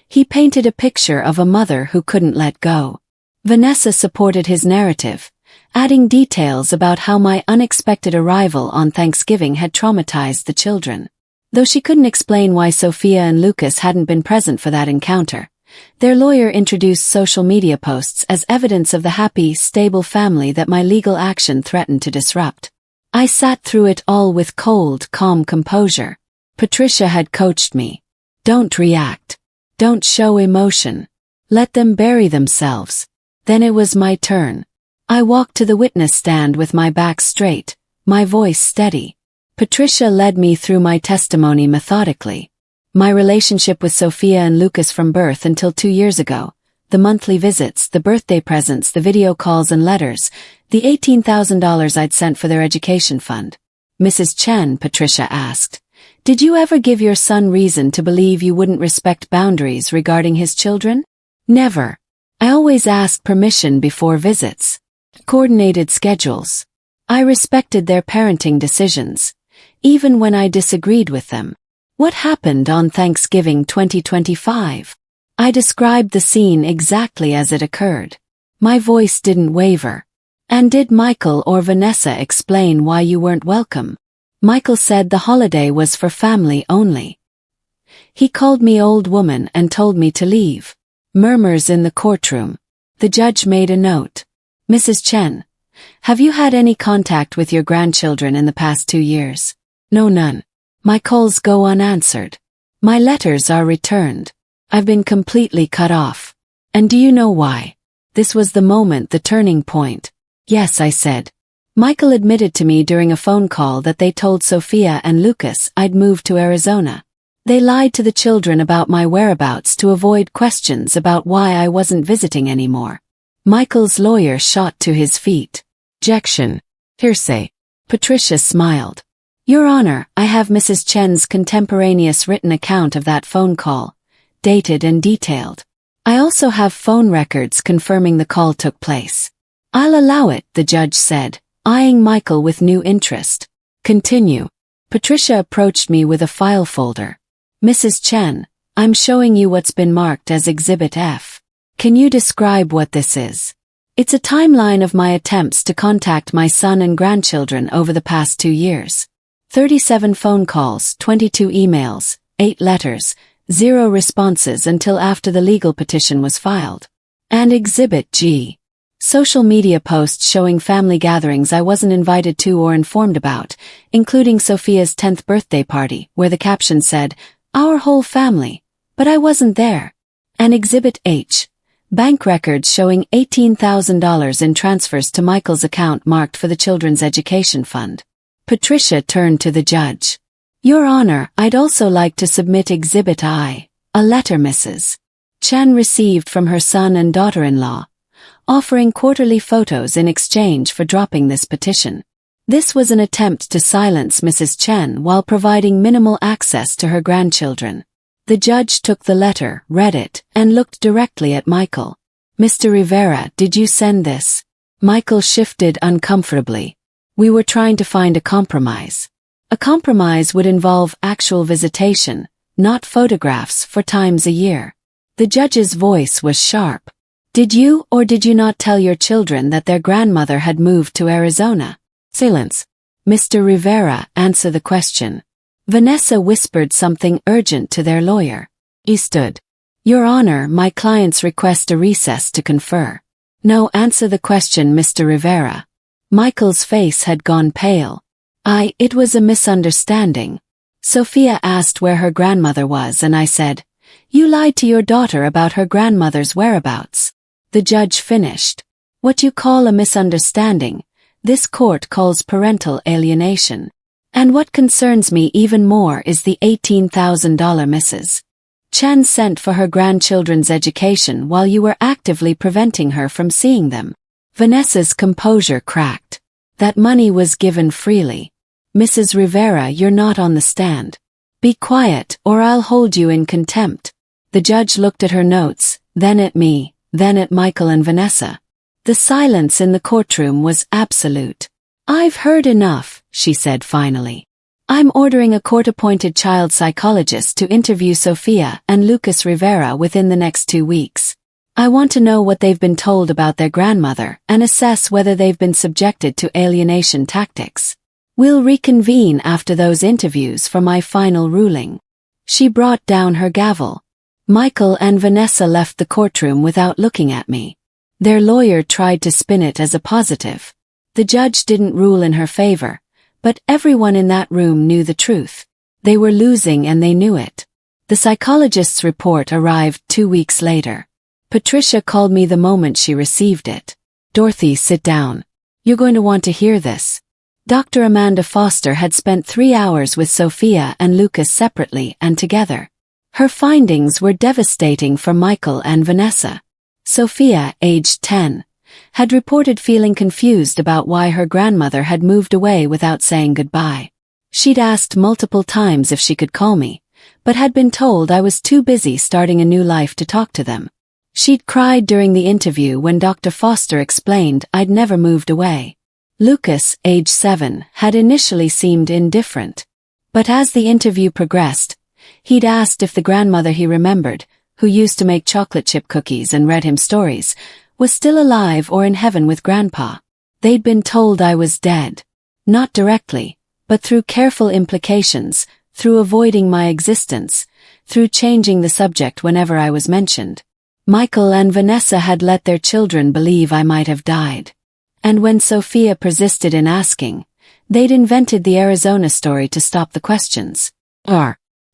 S1: He painted a picture of a mother who couldn't let go. Vanessa supported his narrative, adding details about how my unexpected arrival on Thanksgiving had traumatized the children. Though she couldn't explain why Sofia and Lucas hadn't been present for that encounter, their lawyer introduced social media posts as evidence of the happy, stable family that my legal action threatened to disrupt. I sat through it all with cold, calm composure. Patricia had coached me. Don't react. Don't show emotion. Let them bury themselves. Then it was my turn. I walked to the witness stand with my back straight, my voice steady. Patricia led me through my testimony methodically. My relationship with Sofia and Lucas from birth until 2 years ago, the monthly visits, the birthday presents, the video calls and letters, the $18,000 I'd sent for their education fund. Mrs. Chen, Patricia asked, did you ever give your son reason to believe you wouldn't respect boundaries regarding his children? Never. I always asked permission before visits. Coordinated schedules. I respected their parenting decisions, even when I disagreed with them. What happened on Thanksgiving 2025? I described the scene exactly as it occurred. My voice didn't waver. And did Michael or Vanessa explain why you weren't welcome? Michael said the holiday was for family only. He called me old woman and told me to leave. Murmurs in the courtroom. The judge made a note. Mrs. Chen, have you had any contact with your grandchildren in the past 2 years? No, none. My calls go unanswered. My letters are returned. I've been completely cut off. And do you know why? This was the moment, the turning point. Yes, I said. Michael admitted to me during a phone call that they told Sofia and Lucas I'd moved to Arizona. They lied to the children about my whereabouts to avoid questions about why I wasn't visiting anymore. Michael's lawyer shot to his feet. Objection. Hearsay. Patricia smiled. Your Honor, I have Mrs. Chen's contemporaneous written account of that phone call, dated and detailed. I also have phone records confirming the call took place. I'll allow it, the judge said, eyeing Michael with new interest. Continue. Patricia approached me with a file folder. Mrs. Chen, I'm showing you what's been marked as Exhibit F. Can you describe what this is? It's a timeline of my attempts to contact my son and grandchildren over the past 2 years. 37 phone calls, 22 emails, 8 letters, 0 responses until after the legal petition was filed. And Exhibit G. Social media posts showing family gatherings I wasn't invited to or informed about, including Sofia's 10th birthday party, where the caption said, "Our whole family," but I wasn't there. And Exhibit H. Bank records showing $18,000 in transfers to Michael's account marked for the children's education fund. Patricia turned to the judge. Your Honor, I'd also like to submit Exhibit I, a letter Mrs. Chen received from her son and daughter-in-law, offering quarterly photos in exchange for dropping this petition. This was an attempt to silence Mrs. Chen while providing minimal access to her grandchildren. The judge took the letter, read it, and looked directly at Michael. Mr. Rivera, did you send this? Michael shifted uncomfortably. We were trying to find a compromise. A compromise would involve actual visitation, not photographs for times a year. The judge's voice was sharp. Did you or did you not tell your children that their grandmother had moved to Arizona? Silence. Mr. Rivera, answer the question. Vanessa whispered something urgent to their lawyer. He stood. Your Honor, my clients request a recess to confer. No, answer the question, Mr. Rivera. Michael's face had gone pale. It was a misunderstanding. Sofia asked where her grandmother was and I said, You lied to your daughter about her grandmother's whereabouts. The judge finished. What you call a misunderstanding, this court calls parental alienation. And what concerns me even more is the $18,000 Mrs. Chen sent for her grandchildren's education while you were actively preventing her from seeing them. Vanessa's composure cracked. That money was given freely. Mrs. Rivera, you're not on the stand. Be quiet, or I'll hold you in contempt. The judge looked at her notes, then at me, then at Michael and Vanessa. The silence in the courtroom was absolute. I've heard enough, she said finally. I'm ordering a court-appointed child psychologist to interview Sofia and Lucas Rivera within the next 2 weeks. I want to know what they've been told about their grandmother and assess whether they've been subjected to alienation tactics. We'll reconvene after those interviews for my final ruling. She brought down her gavel. Michael and Vanessa left the courtroom without looking at me. Their lawyer tried to spin it as a positive. The judge didn't rule in her favor, but everyone in that room knew the truth. They were losing and they knew it. The psychologist's report arrived 2 weeks later. Patricia called me the moment she received it. Dorothy, sit down. You're going to want to hear this. Dr. Amanda Foster had spent 3 hours with Sofia and Lucas separately and together. Her findings were devastating for Michael and Vanessa. Sofia, aged 10, had reported feeling confused about why her grandmother had moved away without saying goodbye. She'd asked multiple times if she could call me, but had been told I was too busy starting a new life to talk to them. She'd cried during the interview when Dr. Foster explained I'd never moved away. Lucas, age 7, had initially seemed indifferent. But as the interview progressed, he'd asked if the grandmother he remembered, who used to make chocolate chip cookies and read him stories, was still alive or in heaven with Grandpa. They'd been told I was dead. Not directly, but through careful implications, through avoiding my existence, through changing the subject whenever I was mentioned. Michael and Vanessa had let their children believe I might have died. And when Sofia persisted in asking, they'd invented the Arizona story to stop the questions.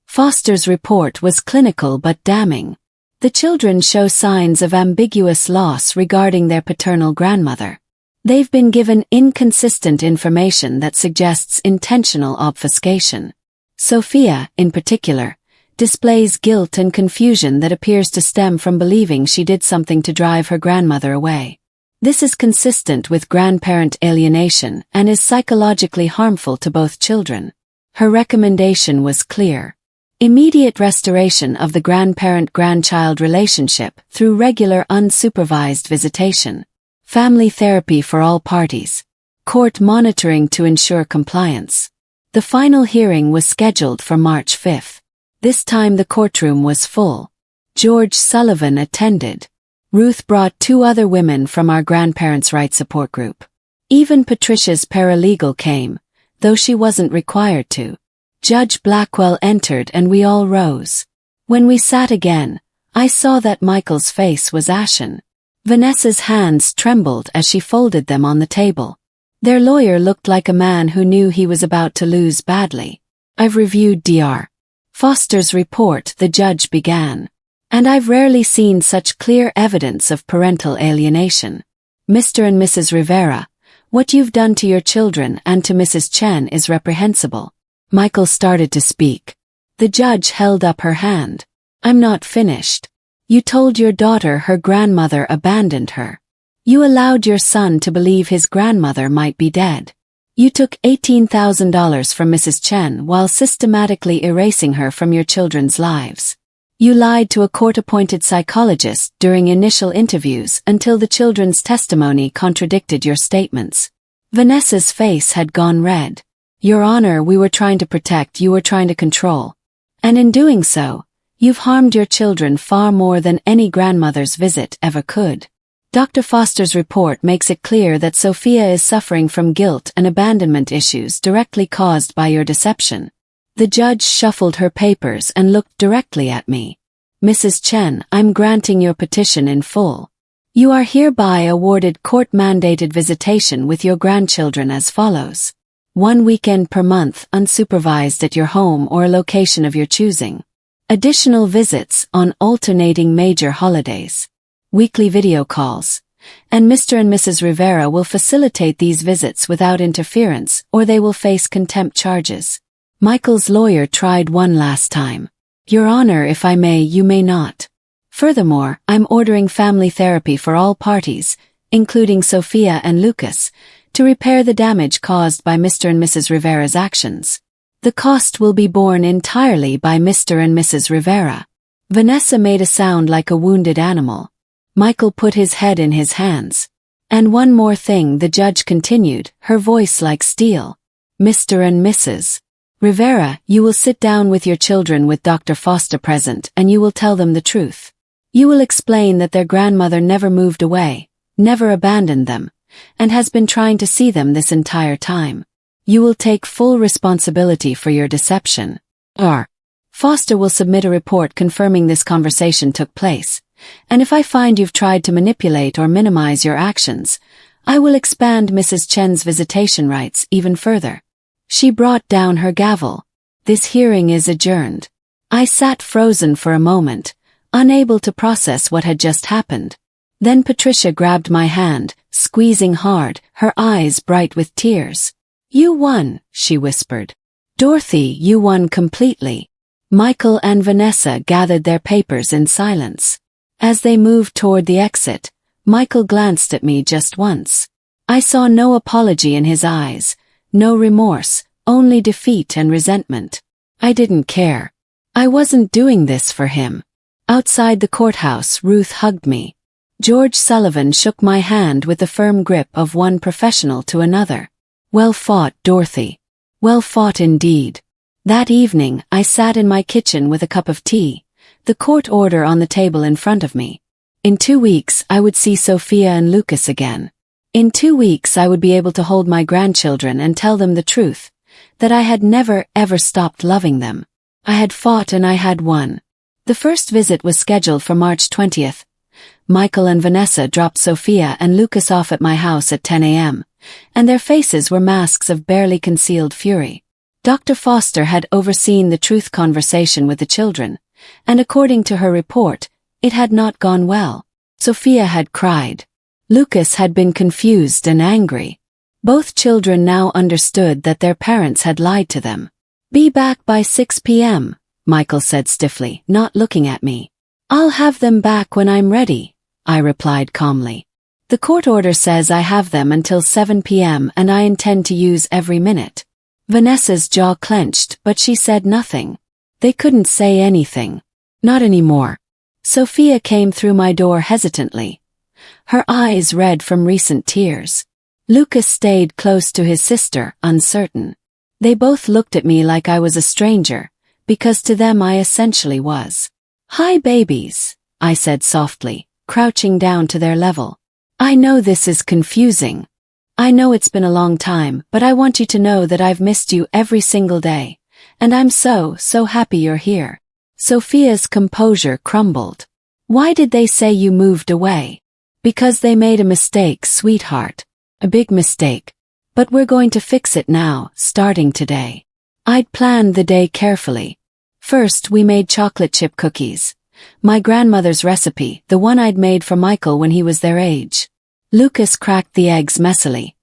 S1: Foster's report was clinical but damning. The children show signs of ambiguous loss regarding their paternal grandmother. They've been given inconsistent information that suggests intentional obfuscation. Sofia, in particular, displays guilt and confusion that appears to stem from believing she did something to drive her grandmother away. This is consistent with grandparent alienation and is psychologically harmful to both children. Her recommendation was clear. Immediate restoration of the grandparent-grandchild relationship through regular unsupervised visitation. Family therapy for all parties. Court monitoring to ensure compliance. The final hearing was scheduled for March 5. This time the courtroom was full. George Sullivan attended. Ruth brought 2 other women from our grandparents' rights support group. Even Patricia's paralegal came, though she wasn't required to. Judge Blackwell entered and we all rose. When we sat again, I saw that Michael's face was ashen. Vanessa's hands trembled as she folded them on the table. Their lawyer looked like a man who knew he was about to lose badly. I've reviewed Dr. Foster's report, the judge began. And I've rarely seen such clear evidence of parental alienation. Mr. and Mrs. Rivera, what you've done to your children and to Mrs. Chen is reprehensible. Michael started to speak. The judge held up her hand. I'm not finished. You told your daughter her grandmother abandoned her. You allowed your son to believe his grandmother might be dead. You took $18,000 from Mrs. Chen while systematically erasing her from your children's lives. You lied to a court-appointed psychologist during initial interviews until the children's testimony contradicted your statements. Vanessa's face had gone red. Your Honor, we were trying to protect, you were trying to control. And in doing so, you've harmed your children far more than any grandmother's visit ever could. Dr. Foster's report makes it clear that Sofia is suffering from guilt and abandonment issues directly caused by your deception. The judge shuffled her papers and looked directly at me. Mrs. Chen, I'm granting your petition in full. You are hereby awarded court-mandated visitation with your grandchildren as follows. 1 weekend per month unsupervised at your home or a location of your choosing. Additional visits on alternating major holidays. Weekly video calls. And Mr. and Mrs. Rivera will facilitate these visits without interference, or they will face contempt charges. Michael's lawyer tried one last time. Your Honor, if I may, you may not. Furthermore, I'm ordering family therapy for all parties, including Sophia and Lucas, to repair the damage caused by Mr. and Mrs. Rivera's actions. The cost will be borne entirely by Mr. and Mrs. Rivera. Vanessa made a sound like a wounded animal. Michael put his head in his hands. And one more thing, the judge continued, her voice like steel. Mr. and Mrs. Rivera, you will sit down with your children with Dr. Foster present and you will tell them the truth. You will explain that their grandmother never moved away, never abandoned them, and has been trying to see them this entire time. You will take full responsibility for your deception. R. Foster will submit a report confirming this conversation took place. And if I find you've tried to manipulate or minimize your actions, I will expand Mrs. Chen's visitation rights even further. She brought down her gavel. This hearing is adjourned. I sat frozen for a moment, unable to process what had just happened. Then Patricia grabbed my hand, squeezing hard, her eyes bright with tears. You won, she whispered. Dorothy, you won completely. Michael and Vanessa gathered their papers in silence. As they moved toward the exit, Michael glanced at me just once. I saw no apology in his eyes, no remorse, only defeat and resentment. I didn't care. I wasn't doing this for him. Outside the courthouse, Ruth hugged me. George Sullivan shook my hand with the firm grip of one professional to another. Well fought, Dorothy. Well fought indeed. That evening, I sat in my kitchen with a cup of tea, the court order on the table in front of me. In 2 weeks, I would see Sophia and Lucas again. In 2 weeks, I would be able to hold my grandchildren and tell them the truth, that I had never, ever stopped loving them. I had fought and I had won. The first visit was scheduled for March 20th. Michael and Vanessa dropped Sophia and Lucas off at my house at 10 a.m., and their faces were masks of barely concealed fury. Dr. Foster had overseen the truth conversation with the children, and according to her report, it had not gone well. Sophia had cried. Lucas had been confused and angry. Both children now understood that their parents had lied to them. Be back by 6 p.m., Michael said stiffly, not looking at me. I'll have them back when I'm ready, I replied calmly. The court order says I have them until 7 p.m. and I intend to use every minute. Vanessa's jaw clenched, but she said nothing. They couldn't say anything. Not anymore. Sophia came through my door hesitantly, her eyes red from recent tears. Lucas stayed close to his sister, uncertain. They both looked at me like I was a stranger, because to them I essentially was. Hi babies, I said softly, crouching down to their level. I know this is confusing. I know it's been a long time, but I want you to know that I've missed you every single day, and I'm so happy you're here. Sophia's composure crumbled. Why did they say you moved away? Because they made a mistake, sweetheart. A big mistake. But we're going to fix it now, starting today. I'd planned the day carefully. First, we made chocolate chip cookies. My grandmother's recipe, the one I'd made for Michael when he was their age. Lucas cracked the eggs messily,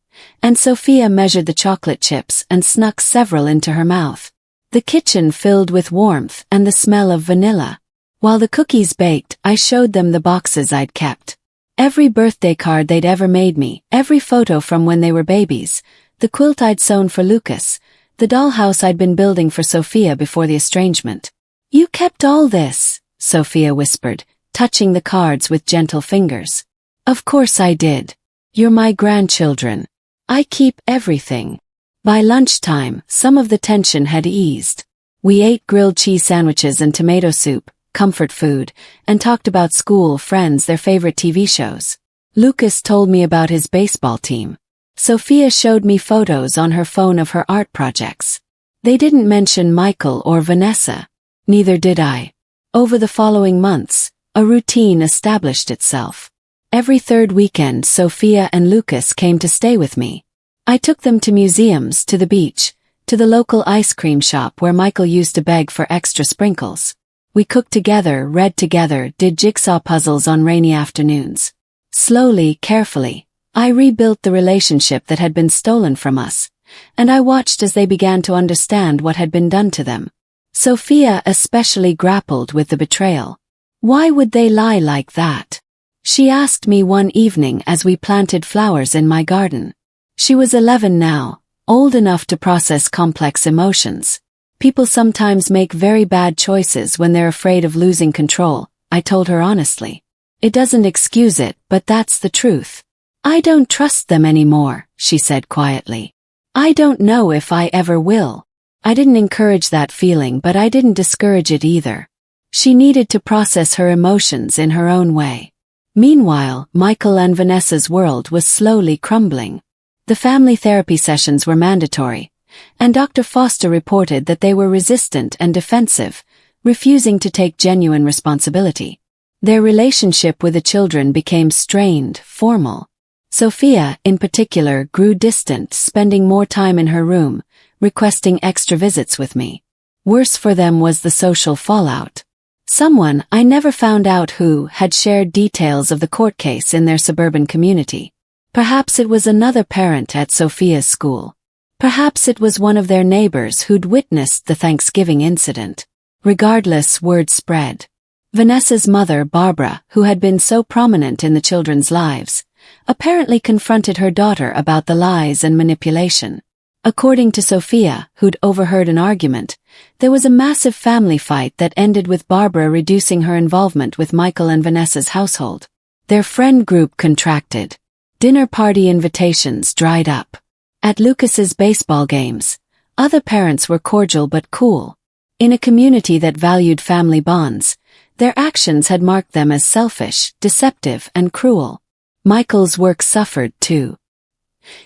S1: and Sophia measured the chocolate chips and snuck several into her mouth. The kitchen filled with warmth and the smell of vanilla. While the cookies baked, I showed them the boxes I'd kept. Every birthday card they'd ever made me, every photo from when they were babies, the quilt I'd sewn for Lucas, the dollhouse I'd been building for Sophia before the estrangement. You kept all this, Sophia whispered, touching the cards with gentle fingers. Of course I did. You're my grandchildren. I keep everything. By lunchtime, some of the tension had eased. We ate grilled cheese sandwiches and tomato soup, comfort food, and talked about school, friends, their favorite TV shows. Lucas told me about his baseball team. Sophia showed me photos on her phone of her art projects. They didn't mention Michael or Vanessa. Neither did I. Over the following months, a routine established itself. Every third weekend, Sophia and Lucas came to stay with me. I took them to museums, to the beach, to the local ice cream shop where Michael used to beg for extra sprinkles. We cooked together, read together, did jigsaw puzzles on rainy afternoons. Slowly, carefully, I rebuilt the relationship that had been stolen from us, and I watched as they began to understand what had been done to them. Sophia especially grappled with the betrayal. Why would they lie like that? She asked me one evening as we planted flowers in my garden. She was 11 now, old enough to process complex emotions. People sometimes make very bad choices when they're afraid of losing control, I told her honestly. It doesn't excuse it, but that's the truth. I don't trust them anymore, she said quietly. I don't know if I ever will. I didn't encourage that feeling, but I didn't discourage it either. She needed to process her emotions in her own way. Meanwhile, Michael and Vanessa's world was slowly crumbling. The family therapy sessions were mandatory, and Dr. Foster reported that they were resistant and defensive, refusing to take genuine responsibility. Their relationship with the children became strained, formal. Sophia, in particular, grew distant, spending more time in her room, requesting extra visits with me. Worse for them was the social fallout. Someone, I never found out who, had shared details of the court case in their suburban community. Perhaps it was another parent at Sophia's school. Perhaps it was one of their neighbors who'd witnessed the Thanksgiving incident. Regardless, word spread. Vanessa's mother, Barbara, who had been so prominent in the children's lives, apparently confronted her daughter about the lies and manipulation. According to Sophia, who'd overheard an argument, there was a massive family fight that ended with Barbara reducing her involvement with Michael and Vanessa's household. Their friend group contracted. Dinner party invitations dried up. At Lucas's baseball games, other parents were cordial but cool. In a community that valued family bonds, their actions had marked them as selfish, deceptive, and cruel. Michael's work suffered too.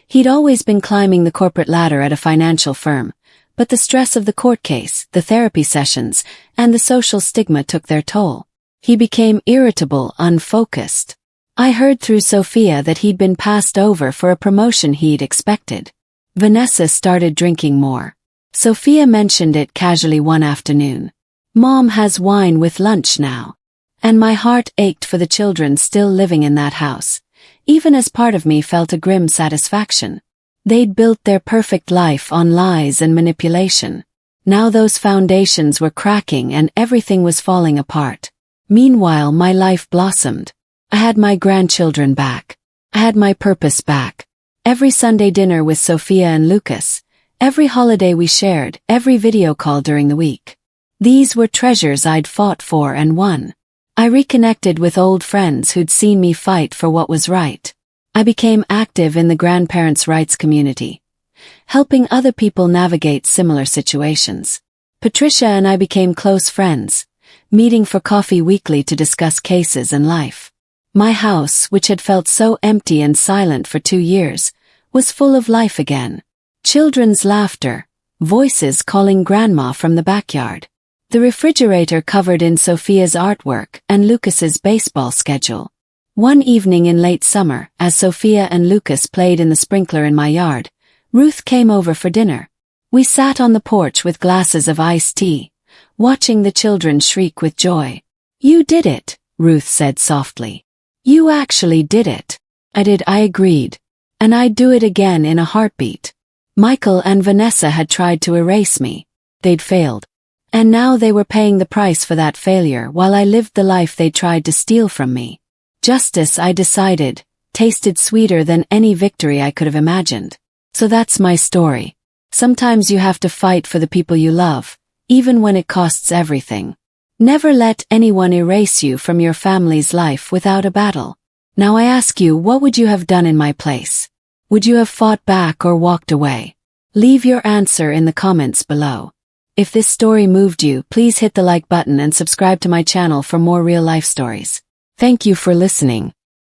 S1: He'd always been climbing the corporate ladder at a financial firm, but the stress of the court case, the therapy sessions, and the social stigma took their toll. He became irritable, unfocused. I heard through Sophia that he'd been passed over for a promotion he'd expected. Vanessa started drinking more. Sophia mentioned it casually one afternoon. Mom has wine with lunch now. And my heart ached for the children still living in that house, even as part of me felt a grim satisfaction. They'd built their perfect life on lies and manipulation. Now those foundations were cracking and everything was falling apart. Meanwhile, my life blossomed. I had my grandchildren back. I had my purpose back. Every Sunday dinner with Sophia and Lucas, every holiday we shared, every video call during the week. These were treasures I'd fought for and won. I reconnected with old friends who'd seen me fight for what was right. I became active in the grandparents' rights community, helping other people navigate similar situations. Patricia and I became close friends, meeting for coffee weekly to discuss cases and life. My house, which had felt so empty and silent for 2 years, was full of life again. Children's laughter, voices calling grandma from the backyard. The refrigerator covered in Sophia's artwork and Lucas's baseball schedule. One evening in late summer, as Sophia and Lucas played in the sprinkler in my yard, Ruth came over for dinner. We sat on the porch with glasses of iced tea, watching the children shriek with joy. "You did it," Ruth said softly. "You actually did it." I did, I agreed. And I'd do it again in a heartbeat. Michael and Vanessa had tried to erase me. They'd failed. And now they were paying the price for that failure while I lived the life they tried to steal from me. Justice, I decided, tasted sweeter than any victory I could have imagined. So that's my story. Sometimes you have to fight for the people you love, even when it costs everything. Never let anyone erase you from your family's life without a battle. Now I ask you, what would you have done in my place? Would you have fought back or walked away? Leave your answer in the comments below. If this story moved you, please hit the like button and subscribe to my channel for more real-life stories. Thank you for listening.